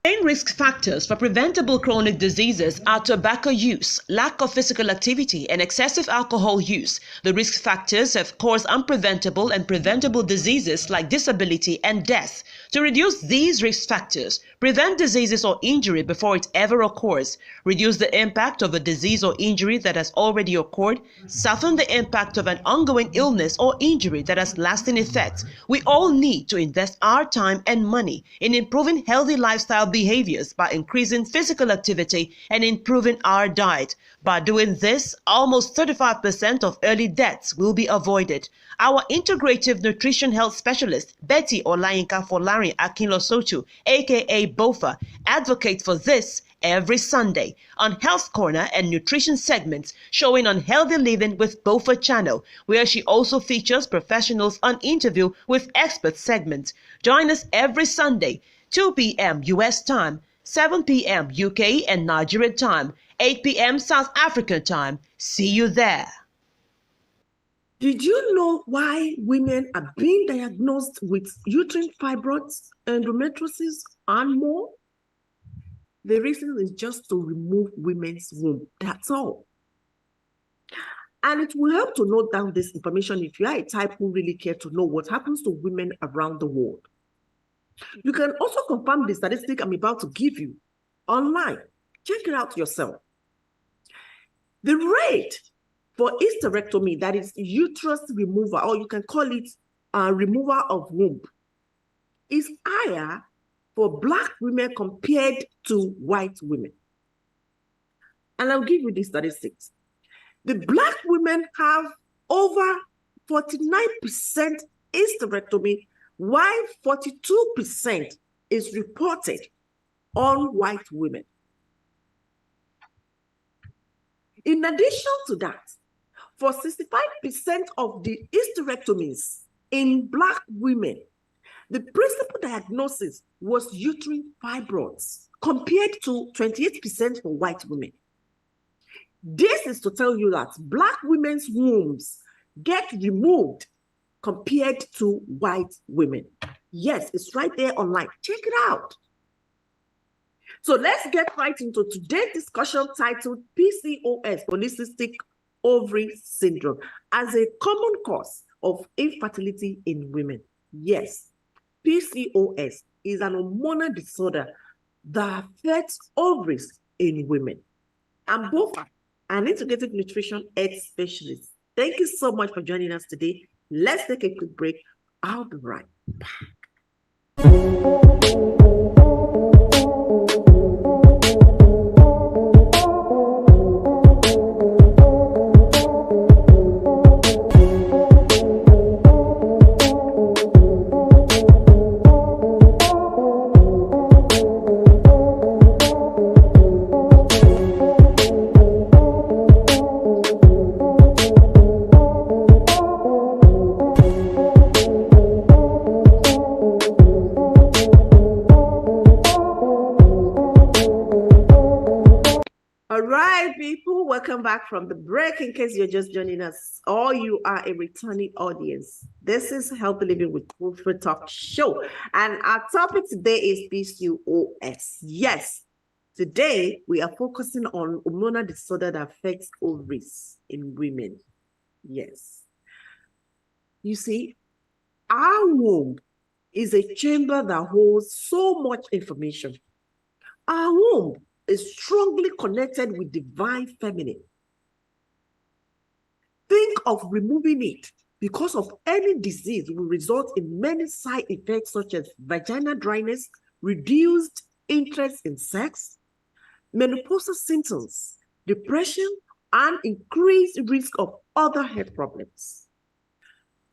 Main risk factors for preventable chronic diseases are tobacco use, lack of physical activity, and excessive alcohol use. The risk factors have caused unpreventable and preventable diseases like disability and death. To reduce these risk factors, prevent diseases or injury before it ever occurs, reduce the impact of a disease or injury that has already occurred, soften the impact of an ongoing illness or injury that has lasting effects. We all need to invest our time and money in improving healthy lifestyle behaviors by increasing physical activity and improving our diet. By doing this, almost 35% of early deaths will be avoided. Our integrative nutrition health specialist, Betty Olayinka Folarin Akinlosotu, aka BOFA, advocates for this every Sunday on Health Corner and Nutrition segments showing on Healthy Living with BOFA channel, where she also features professionals on interview with expert segments. Join us every Sunday, 2 p.m. US time, 7 p.m. UK and Nigerian time, 8 p.m. South African time. See you there. Did you know why women are being diagnosed with uterine fibroids, endometriosis, and more? The reason is just to remove women's womb. That's all. And it will help to note down this information if you are a type who really care to know what happens to women around the world. You can also confirm the statistic I'm about to give you online. Check it out yourself. The rate for hysterectomy, that is uterus removal, or you can call it removal of womb, is higher for Black women compared to white women. And I'll give you the statistics. The Black women have over 49% hysterectomy, while 42% is reported on white women. In addition to that, for 65% of the hysterectomies in Black women, the principal diagnosis was uterine fibroids, compared to 28% for white women. This is to tell you that Black women's wombs get removed compared to white women. Yes, it's right there online. Check it out. So let's get right into today's discussion titled PCOS, Polycystic Ovary Syndrome, as a common cause of infertility in women. Yes, PCOS is an hormonal disorder that affects ovaries in women. I'm both an integrative nutrition health specialist. Thank you so much for joining us today. Let's take a quick break. I'll be right back. Welcome back from the break. In case you're just joining us or you are a returning audience, this is Healthy Living with Wilfred Talk Show, and our topic today is PCOS. Yes, today we are focusing on hormonal disorder that affects ovaries in women. Yes, you see, our womb is a chamber that holds so much information. Our womb is strongly connected with divine feminine. Think of removing it because of any disease will result in many side effects such as vaginal dryness, reduced interest in sex, menopausal symptoms, depression, and increased risk of other health problems.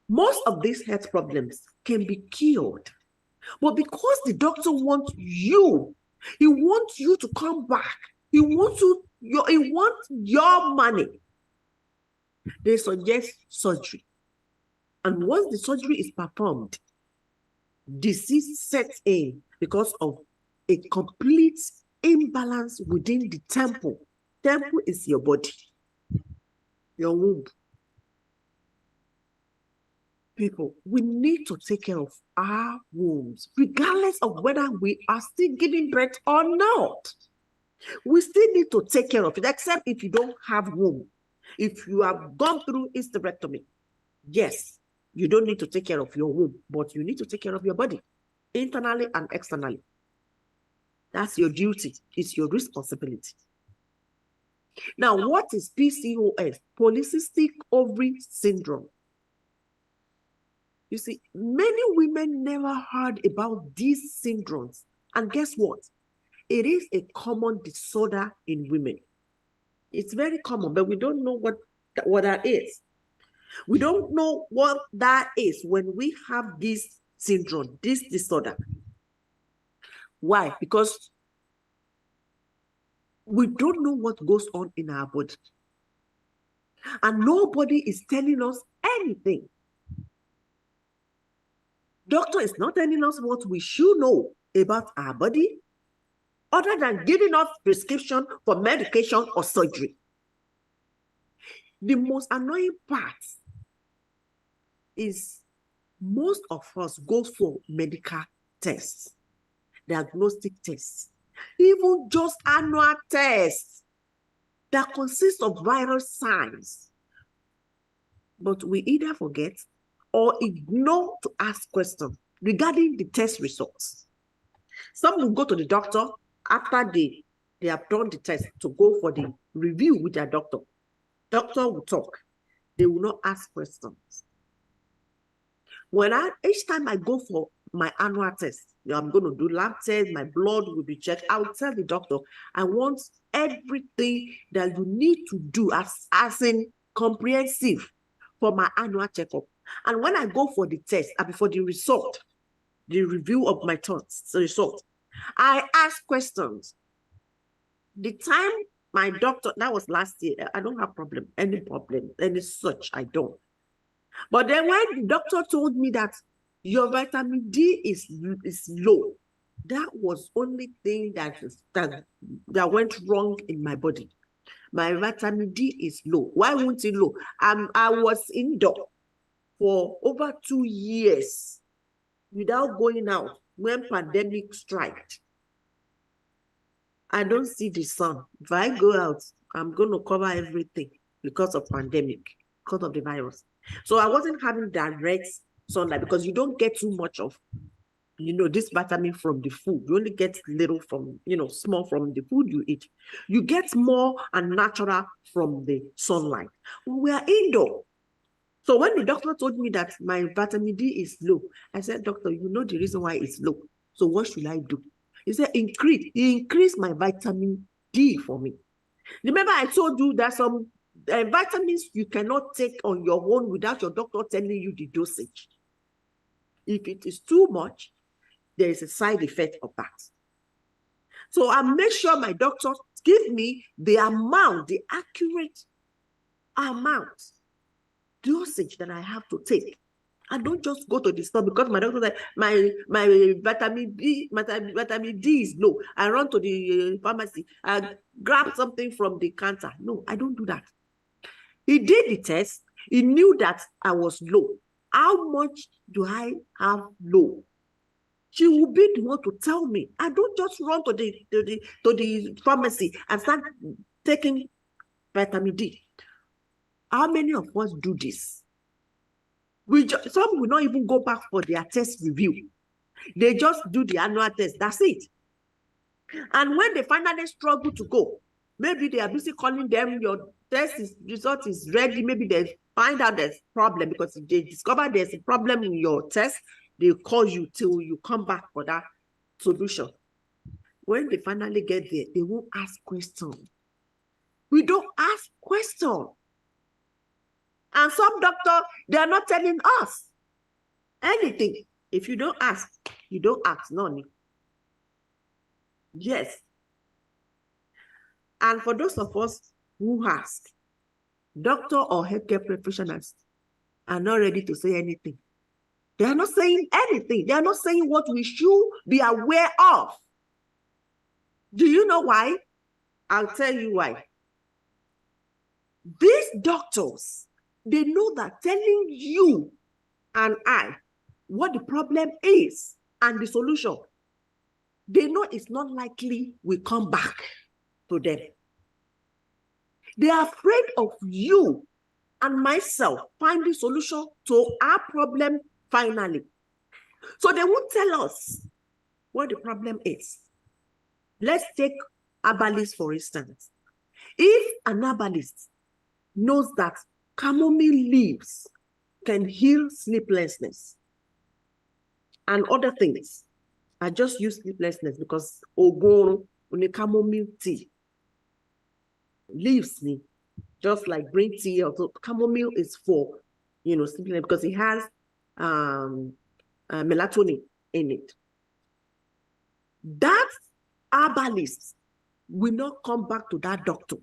Most of these health problems can be cured, but because the doctor wants you, he wants you to come back. He wants your money. They suggest surgery. And once the surgery is performed, disease sets in because of a complete imbalance within the temple. Temple is your body, your womb. People, we need to take care of our wombs, regardless of whether we are still giving birth or not. We still need to take care of it, except if you don't have womb. If you have gone through hysterectomy, yes, you don't need to take care of your womb, but you need to take care of your body, internally and externally. That's your duty. It's your responsibility. Now, what is PCOS? Polycystic Ovary Syndrome. You see, many women never heard about these syndromes. And guess what? It is a common disorder in women. It's very common, but we don't know what that is. We don't know what that is when we have this syndrome, this disorder. Why? Because we don't know what goes on in our body. And nobody is telling us anything. Doctor is not telling us what we should know about our body, other than giving us prescription for medication or surgery. The most annoying part is most of us go for medical tests, diagnostic tests, even just annual tests that consist of viral signs. But we either forget or ignore to ask questions regarding the test results. Some will go to the doctor after they have done the test to go for the review with their doctor. Doctor will talk. They will not ask questions. Each time I go for my annual test, I'm going to do lab test, my blood will be checked. I will tell the doctor, I want everything that you need to do as in comprehensive for my annual checkup. And when I go for the test, for the result, the review of my result, I ask questions. The time my doctor, that was last year, I don't have any such, I don't. But then when the doctor told me that your vitamin D is low, that was only thing that went wrong in my body. My vitamin D is low. Why won't it low? I was indoor for over 2 years without going out when pandemic struck. I don't see the sun. If I go out, I'm going to cover everything because of pandemic, because of the virus. So I wasn't having direct sunlight because you don't get too much of, this vitamin from the food. You only get little from, small from the food you eat. You get more and natural from the sunlight. We are indoor. So when the doctor told me that my vitamin D is low, I said, doctor, you know the reason why it's low. So what should I do? He said, increase my vitamin D for me. Remember I told you that some vitamins you cannot take on your own without your doctor telling you the dosage. If it is too much, there is a side effect of that. So I make sure my doctor give me the accurate amount, dosage that I have to take. I don't just go to the store because my doctor said my vitamin D is low. I run to the pharmacy, I grab something from the counter. No, I don't do that. He did the test. He knew that I was low. How much do I have low? She will be the one to tell me. I don't just run to the pharmacy and start taking vitamin D. How many of us do this? Some will not even go back for their test review. They just do the annual test. That's it. And when they finally struggle to go, maybe they are busy calling them, your result is ready. Maybe they find out there's a problem because if they discover there's a problem in your test, they call you till you come back for that solution. When they finally get there, they won't ask questions. We don't ask questions. And some doctors, they are not telling us anything. If you don't ask, you don't ask, none. Yes. And for those of us who ask, doctor or healthcare professionals are not ready to say anything. They are not saying anything. They are not saying what we should be aware of. Do you know why? I'll tell you why. These doctors, they know that telling you and I what the problem is and the solution, they know it's not likely we come back to them. They are afraid of you and myself finding solution to our problem finally. So they won't tell us what the problem is. Let's take herbalist, for instance. If an herbalist knows that chamomile leaves can heal sleeplessness and other things, I just use sleeplessness because ogon chamomile tea leaves me, just like green tea. Also, chamomile is for sleepiness because it has melatonin in it. That herbalist will not come back to that doctor.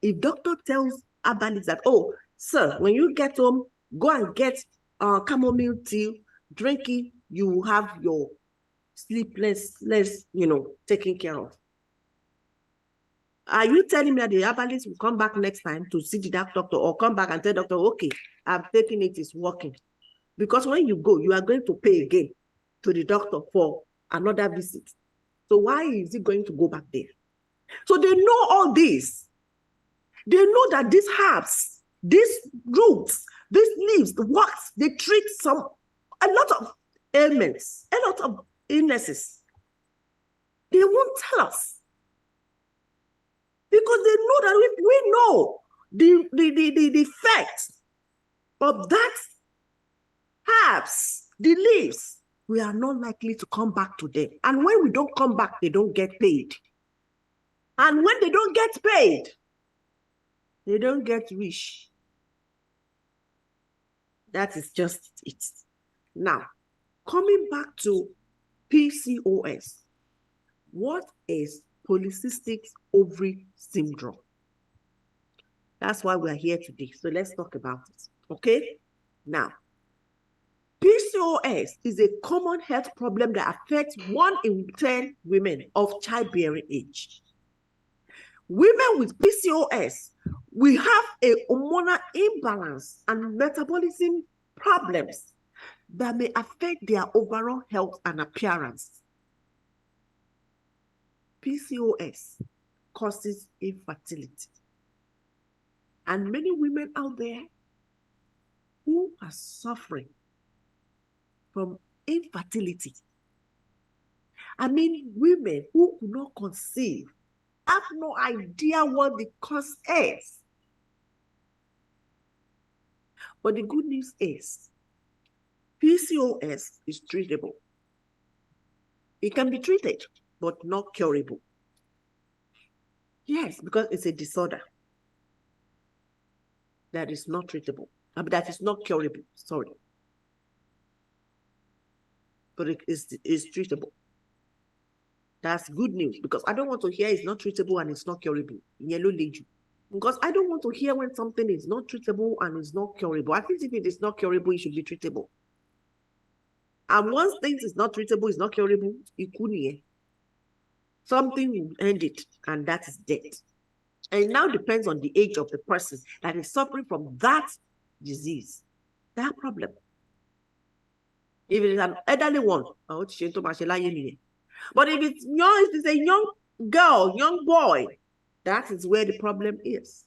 If doctor tells herbalist that, oh, sir, when you get home, go and get chamomile tea, drink it, you will have your sleeplessness, taken care of. Are you telling me that the herbalist will come back next time to see the doctor or come back and tell doctor, okay, I've taken it, it's working? Because when you go, you are going to pay again to the doctor for another visit. So why is he going to go back there? So they know all this. They know that these herbs, these roots, these leaves, the works, they treat a lot of ailments, a lot of illnesses. They won't tell us. Because they know that if we know the effect of that herbs, the leaves, we are not likely to come back to them. And when we don't come back, they don't get paid. And when they don't get paid, they don't get rich. That is just it. Now, coming back to PCOS, what is Polycystic Ovary Syndrome? That's why we're here today. So let's talk about it. Okay? Now, PCOS is a common health problem that affects 1 in 10 women of childbearing age. Women with PCOS, we have a hormonal imbalance and metabolism problems that may affect their overall health and appearance. PCOS causes infertility. And many women out there who are suffering from infertility. I mean, women who could not conceive have no idea what the cause is. But the good news is, PCOS is treatable. It can be treated, but not curable. Yes, because it's a disorder that is not treatable. That is not curable, sorry. But it is treatable. That's good news, because I don't want to hear it's not treatable and it's not curable. Because I don't want to hear when something is not treatable and is not curable. I think if it is not curable, it should be treatable. And once things is not treatable, it's not curable, something will end it, and that is death. And it now depends on the age of the person that is suffering from that disease, that problem. If it is an elderly one, but if it's young, if it's a young girl, young boy, that is where the problem is.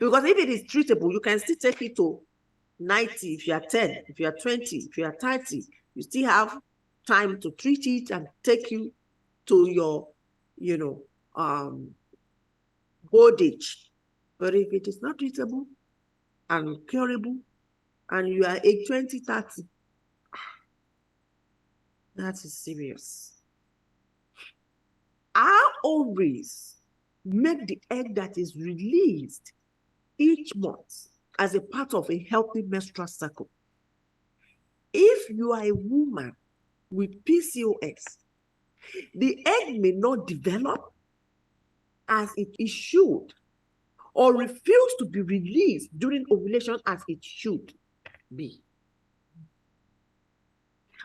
Because if it is treatable, you can still take it to 90 if you are 10, if you are 20, if you are 30, you still have time to treat it and take you to your, old age. But if it is not treatable and curable, and you are age 20, 30, that is serious. Our ovaries make the egg that is released each month as a part of a healthy menstrual cycle. If you are a woman with PCOS, the egg may not develop as it should, or refuse to be released during ovulation as it should be.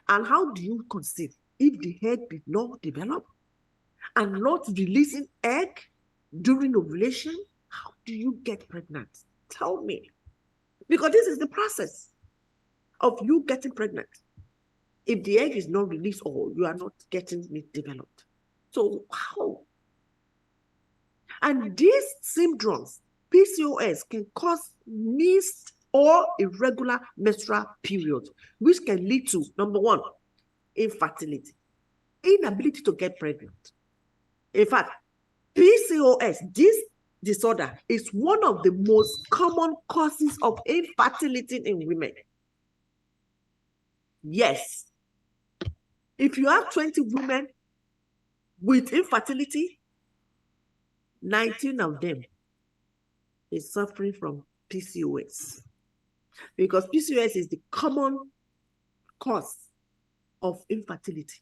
And how do you conceive if the egg did not develop and not releasing egg during ovulation? How do you get pregnant? Tell me. Because this is the process. of you getting pregnant if the egg is not released or you are not getting it developed. So how? And these syndromes, PCOS, can cause missed or irregular menstrual periods, which can lead to, number one, infertility, inability to get pregnant. In fact, PCOS, this disorder, is one of the most common causes of infertility in women. Yes. If you have 20 women with infertility, 19 of them is suffering from PCOS, because PCOS is the common cause of infertility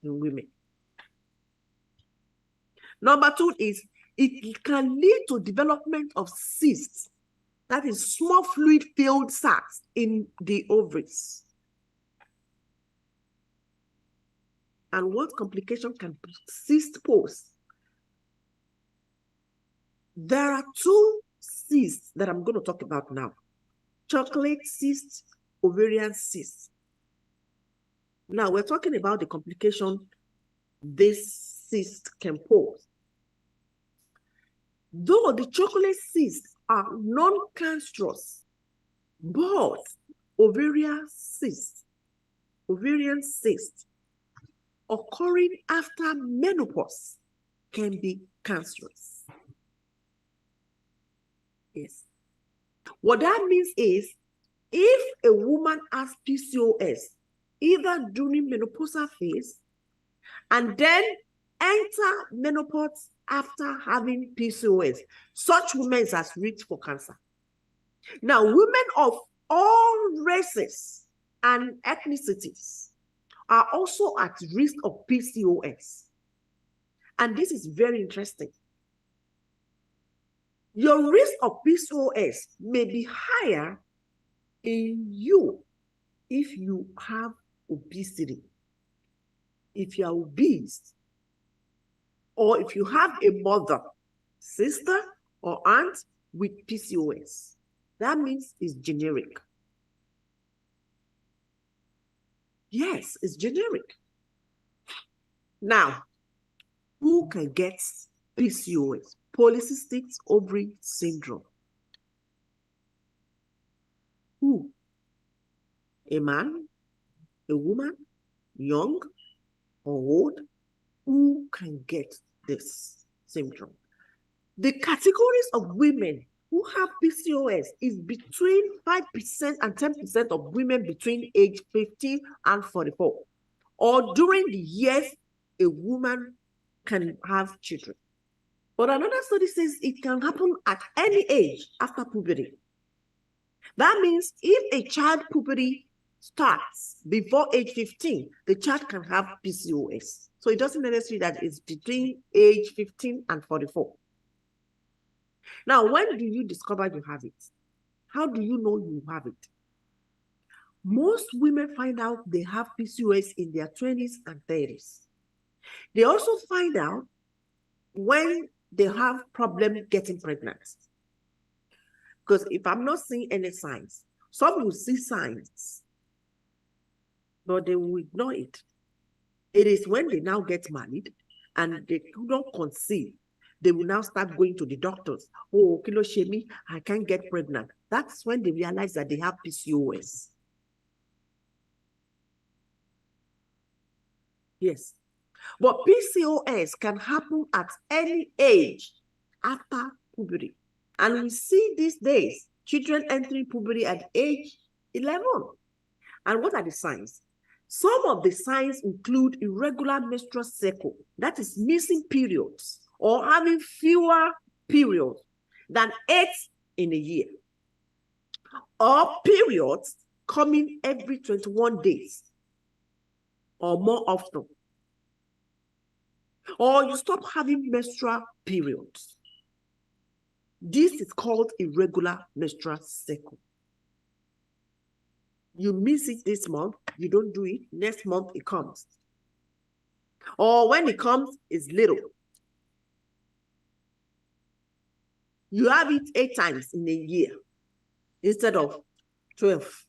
in women. Number two is it can lead to development of cysts, that is small fluid-filled sacs in the ovaries. And what complication can cyst pose? There are two cysts that I'm going to talk about now: chocolate cyst, ovarian cyst. Now we're talking about the complication this cyst can pose. Though the chocolate cysts are non-cancerous, but ovarian cyst occurring after menopause can be cancerous. Yes. What that means is, if a woman has PCOS, either during menopausal phase and then enter menopause after having PCOS, such women is at risk for cancer. Now, women of all races and ethnicities are also at risk of PCOS. And this is very interesting. Your risk of PCOS may be higher in you if you have obesity, if you are obese, or if you have a mother, sister, or aunt with PCOS. That means it's generic. Yes, it's generic. Now, who can get PCOS? Polycystic Ovary Syndrome. Who? A man, a woman, young or old? Who can get this syndrome? The categories of women who have PCOS is between 5% and 10% of women between age 15 and 44, or during the years a woman can have children. But another study says it can happen at any age after puberty. That means if a child puberty starts before age 15, the child can have PCOS. So it doesn't necessarily that it's between age 15 and 44. Now, when do you discover you have it? How do you know you have it? Most women find out they have PCOS in their 20s and 30s. They also find out when they have problem getting pregnant. Because if I'm not seeing any signs, some will see signs, but they will ignore it. It is when they now get married and they don't conceive, they will now start going to the doctors. Oh, kilo shemi, I can't get pregnant. That's when they realize that they have PCOS. Yes. But PCOS can happen at any age after puberty. And we see these days children entering puberty at age 11. And what are the signs? Some of the signs include irregular menstrual cycle, that is missing periods, or having fewer periods than 8 in a year, or periods coming every 21 days or more often, or you stop having menstrual periods. This is called irregular menstrual cycle. You miss it this month, you don't do it, next month it comes. Or when it comes, it's little. You have it 8 times in a year instead of 12.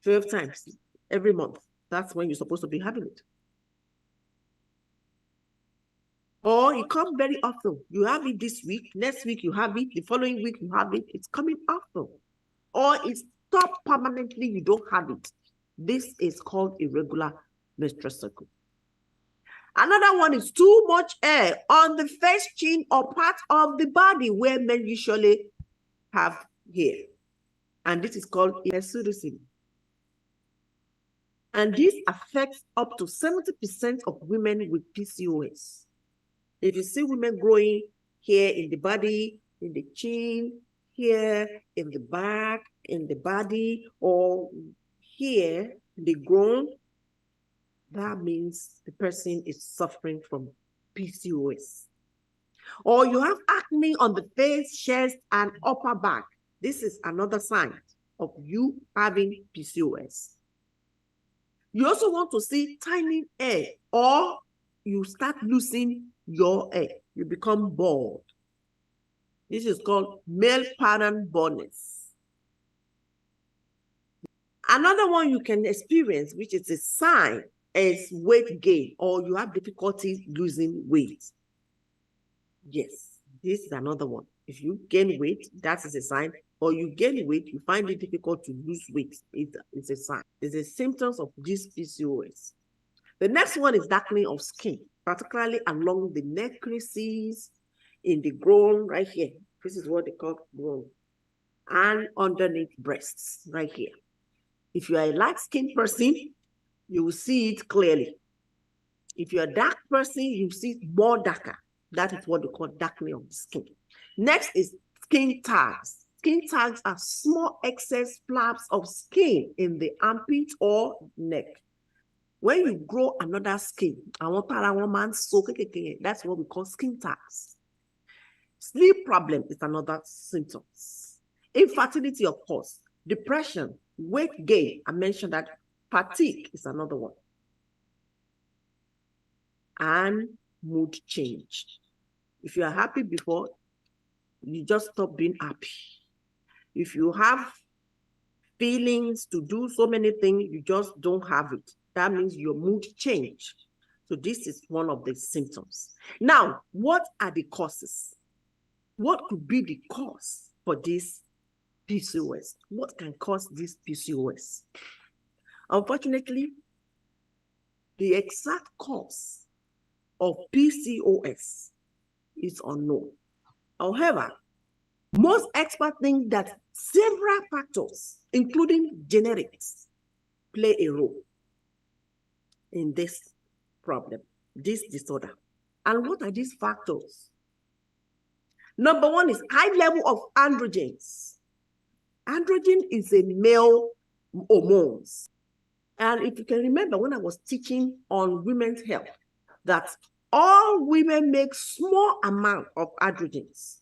12 times every month. That's when you're supposed to be having it. Or it comes very often. You have it this week, next week you have it, the following week you have it. It's coming often. Or it stops permanently, you don't have it. This is called irregular menstrual cycle. Another one is too much hair on the face, chin, or part of the body where men usually have hair. And this is called hirsutism. And this affects up to 70% of women with PCOS. If you see women growing hair in the body, in the chin, here in the back, in the body, or here in the groin, that means the person is suffering from PCOS. Or you have acne on the face, chest, and upper back. This is another sign of you having PCOS. You also want to see tiny hair, or you start losing your hair. You become bald. This is called male pattern baldness. Another one you can experience, which is a sign, is weight gain, or you have difficulty losing weight. Yes, this is another one. If you gain weight, that is a sign. Or you gain weight, you find it difficult to lose weight. It's a sign. It's a symptoms of this PCOS. The next one is darkening of skin, particularly along the neck creases, in the groin right here. This is what they call groin. And underneath breasts right here. If you are a light-skinned person, you will see it clearly. If you're a dark person, you see it more darker. That is what they call darkening of the skin. Next is skin tags. Skin tags are small excess flaps of skin in the armpit or neck. When you grow another skin, that's what we call skin tags. Sleep problem is another symptom. Infertility, of course. Depression, weight gain, I mentioned that. Fatigue is another one. And mood change. If you are happy before, you just stop being happy. If you have feelings to do so many things, you just don't have it. That means your mood change. So this is one of the symptoms. Now, what are the causes? What could be the cause for this PCOS? What can cause this PCOS? Unfortunately, the exact cause of PCOS is unknown. However, most experts think that several factors, including genetics, play a role in this problem, this disorder. And what are these factors? Number one is high level of androgens. Androgen is a male hormone. And if you can remember when I was teaching on women's health, that all women make small amount of androgens.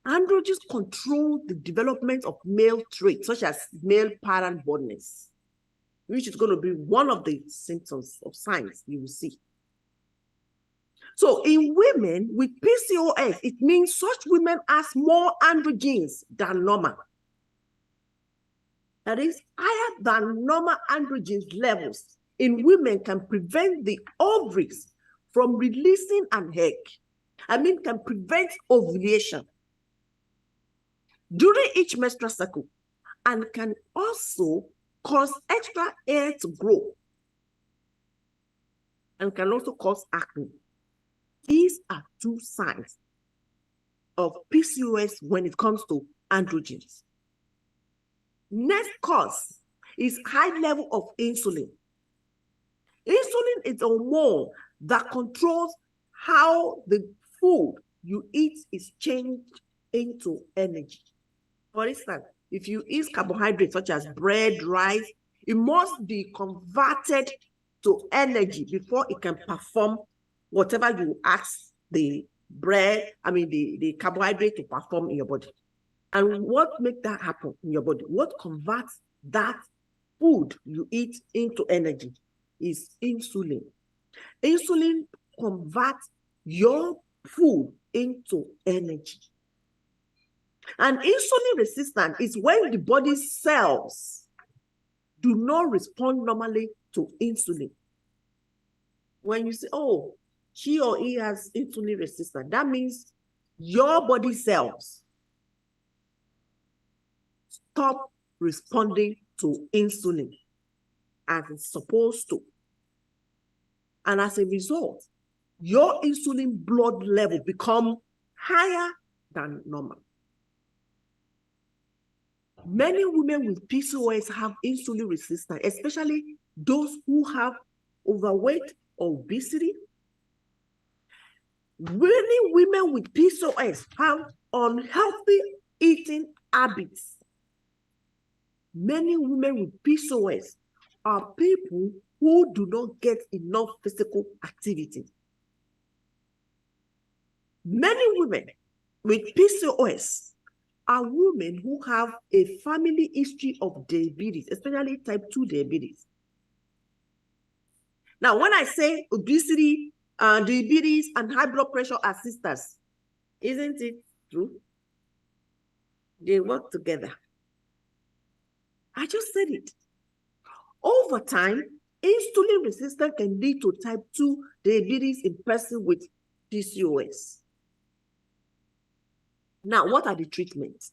Androgens control the development of male traits, such as male pattern baldness, which is going to be one of the symptoms of signs you will see. So in women with PCOS, it means such women have more androgens than normal. That is, higher than normal androgens levels in women can prevent the ovaries from releasing an egg. Can prevent ovulation during each menstrual cycle, and can also cause extra hair to grow, and can also cause acne. These are two signs of PCOS when it comes to androgens. Next cause is high level of insulin. Insulin is a hormone that controls how the food you eat is changed into energy. For instance, if you eat carbohydrates such as bread, rice, it must be converted to energy before it can perform whatever you ask the the carbohydrate to perform in your body. And what makes that happen in your body? What converts that food you eat into energy is insulin. Insulin converts your food into energy. And insulin resistance is when the body's cells do not respond normally to insulin. When you say, oh, she or he has insulin resistance, that means your body cells stop responding to insulin as it's supposed to. And as a result, your insulin blood level become higher than normal. Many women with PCOS have insulin resistance, especially those who have overweight or obesity. Many women with PCOS have unhealthy eating habits. Many women with PCOS are people who do not get enough physical activity. Many women with PCOS are women who have a family history of diabetes, especially type 2 diabetes. Now, when I say obesity, diabetes, and high blood pressure are sisters, isn't it true? They work together. I just said it. Over time, insulin resistance can lead to type 2 diabetes in person with PCOS. Now, what are the treatments?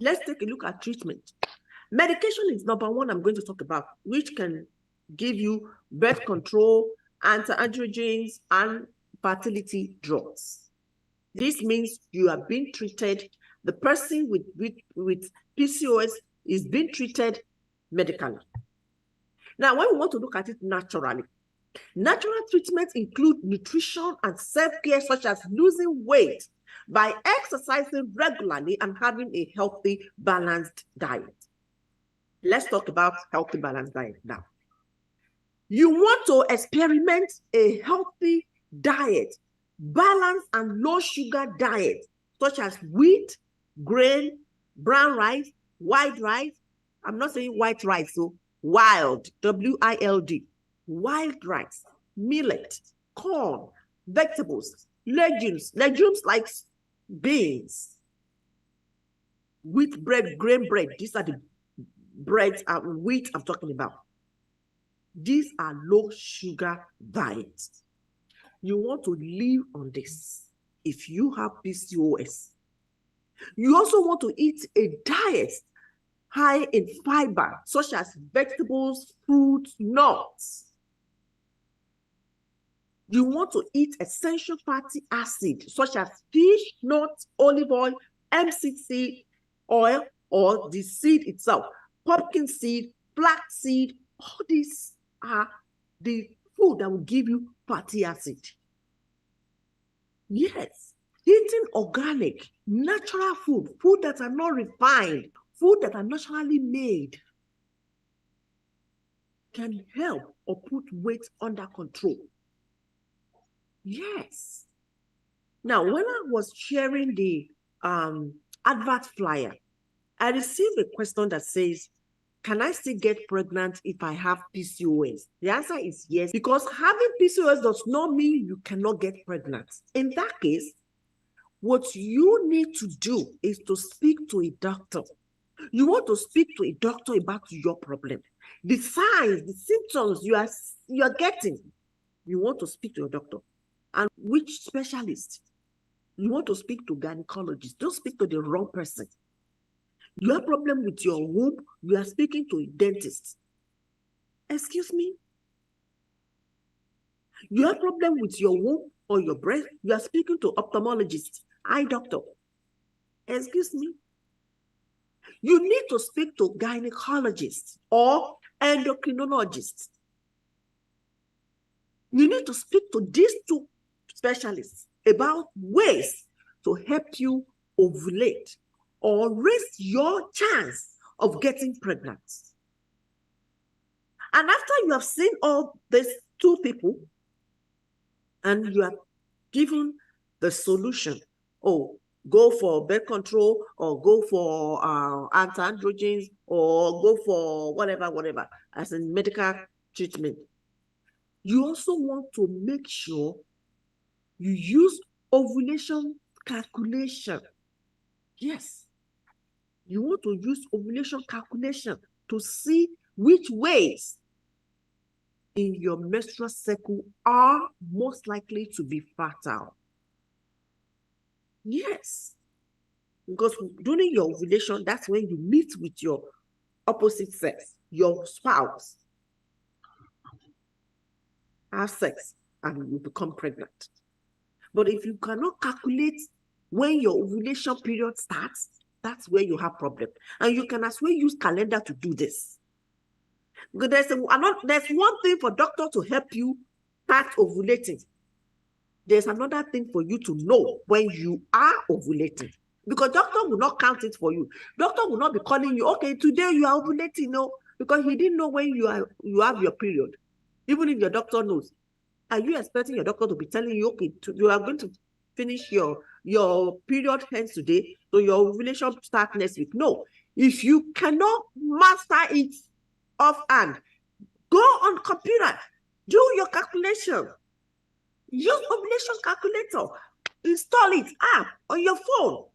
Let's take a look at treatment. Medication is number one I'm going to talk about, which can give you birth control, anti-androgens, and fertility drugs. This means you are being treated, the person with PCOS is being treated medically. Now, when we want to look at it naturally, natural treatments include nutrition and self-care, such as losing weight by exercising regularly and having a healthy, balanced diet. Let's talk about healthy, balanced diet now. You want to experiment a healthy diet, balanced and low sugar diet, such as wheat, grain, brown rice, white rice. I'm not saying white rice, so wild, W-I-L-D, wild rice, millet, corn, vegetables, legumes like beans, wheat bread, grain bread. These are the breads and wheat I'm talking about. These are low sugar diets. You want to live on this if you have PCOS. You also want to eat a diet high in fiber, such as vegetables, fruits, nuts. You want to eat essential fatty acid, such as fish, nuts, olive oil, MCT oil, or the seed itself, pumpkin seed, flax seed. All these are the food that will give you fatty acid. Yes, eating organic, natural food that are not refined, food that are naturally made, can help or put weight under control. Yes. Now, when I was sharing the advert flyer, I received a question that says, can I still get pregnant if I have PCOS? The answer is yes, because having PCOS does not mean you cannot get pregnant. In that case, what you need to do is to speak to a doctor. You want to speak to a doctor about your problem. The signs, the symptoms you are getting, you want to speak to a doctor. And which specialist? You want to speak to gynecologist. Don't speak to the wrong person. You have problem with your womb, you are speaking to a dentist. Excuse me? You have problem with your womb or your breast, you are speaking to ophthalmologist, eye doctor. Excuse me? You need to speak to gynecologist or endocrinologist. You need to speak to these two specialists about ways to help you ovulate or raise your chance of getting pregnant. And after you have seen all these two people and you are given the solution, oh, go for birth control or go for anti-androgens or go for whatever, as in medical treatment. You also want to make sure you use ovulation calculation. Yes. You want to use ovulation calculation to see which ways in your menstrual cycle are most likely to be fertile. Yes, because during your ovulation, that's when you meet with your opposite sex, your spouse, have sex, and you become pregnant. But if you cannot calculate when your ovulation period starts, that's where you have problem. And you can as well use calendar to do this. Because there's one thing for doctor to help you start ovulating. There's another thing for you to know when you are ovulating. Because doctor will not count it for you. Doctor will not be calling you, okay, today you are ovulating, no, because he didn't know when you have your period. Even if your doctor knows. Are you expecting your doctor to be telling you, okay, you are going to finish your period hence today, so your ovulation start next week? No. If you cannot master it offhand, go on computer, do your calculation. Use ovulation calculator. Install it app on your phone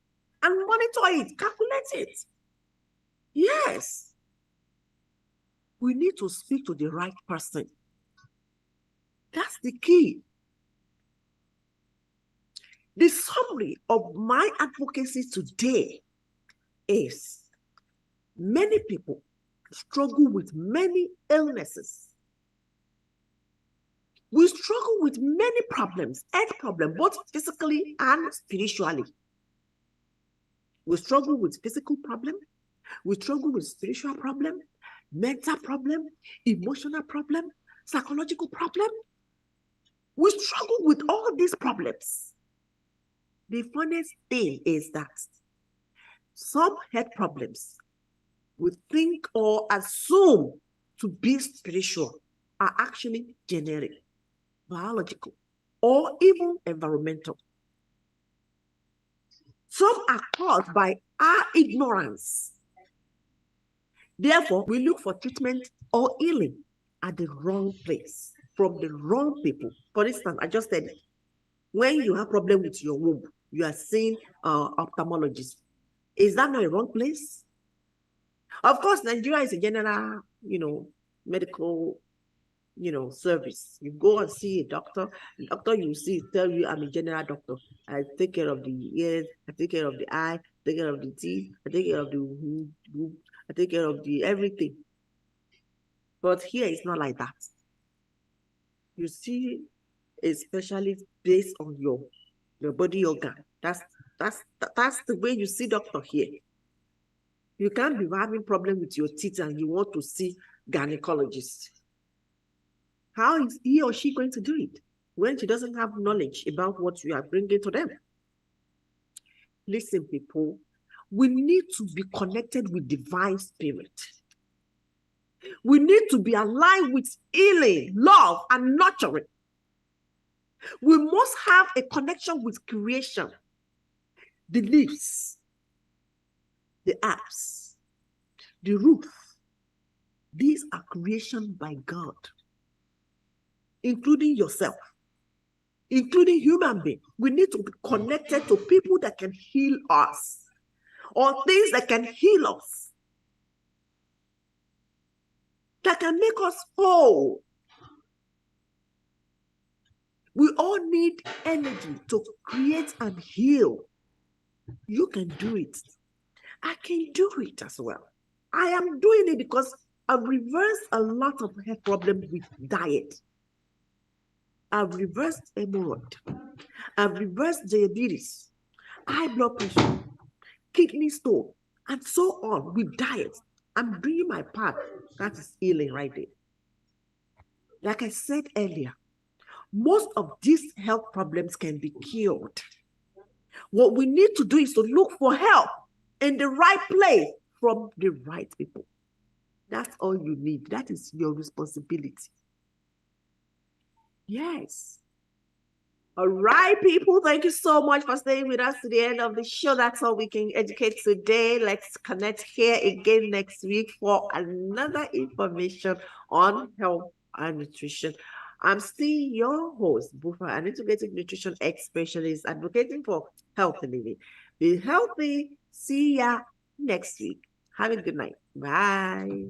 and monitor it, calculate it. Yes. We need to speak to the right person. That's the key. The summary of my advocacy today is many people struggle with many illnesses. We struggle with many problems, health problems, both physically and spiritually. We struggle with physical problem, we struggle with spiritual problem, mental problem, emotional problem, psychological problem. We struggle with all these problems. The funniest thing is that some health problems we think or assume to be spiritual are actually generic, biological, or even environmental. Some are caused by our ignorance. Therefore, we look for treatment or healing at the wrong place, from the wrong people. For instance, I just said, when you have problem with your womb, you are seeing ophthalmologist. Is that not a wrong place? Of course, Nigeria is a general, medical, service. You go and see a doctor. The doctor you see tell you, I'm a general doctor. I take care of the ears. I take care of the eye. I take care of the teeth. I take care of the I take care of the everything. But here it's not like that. You see a specialist based on your body organ. That's the way you see doctor here. You can't be having problem with your teeth and you want to see gynecologist. How is he or she going to do it when she doesn't have knowledge about what you are bringing to them? Listen, people, we need to be connected with divine spirit. We need to be aligned with healing, love, and nurturing. We must have a connection with creation, the leaves, the herbs, the roof. These are creation by God, including yourself, including human beings. We need to be connected to people that can heal us, or things that can heal us, that can make us whole. We all need energy to create and heal. You can do it. I can do it as well. I am doing it because I've reversed a lot of health problems with diet. I've reversed hemorrhoid. I've reversed diabetes, high blood pressure, kidney stone, and so on with diet. I'm doing my part. That is healing right there. Like I said earlier, most of these health problems can be cured. What we need to do is to look for help in the right place from the right people. That's all you need. That is your responsibility. Yes. All right, people, thank you so much for staying with us to the end of the show. That's all we can educate today. Let's connect here again next week for another information on health and nutrition. I'm still your host, Bufa, an integrative nutrition specialist advocating for healthy living. Be healthy. See ya next week. Have a good night. Bye.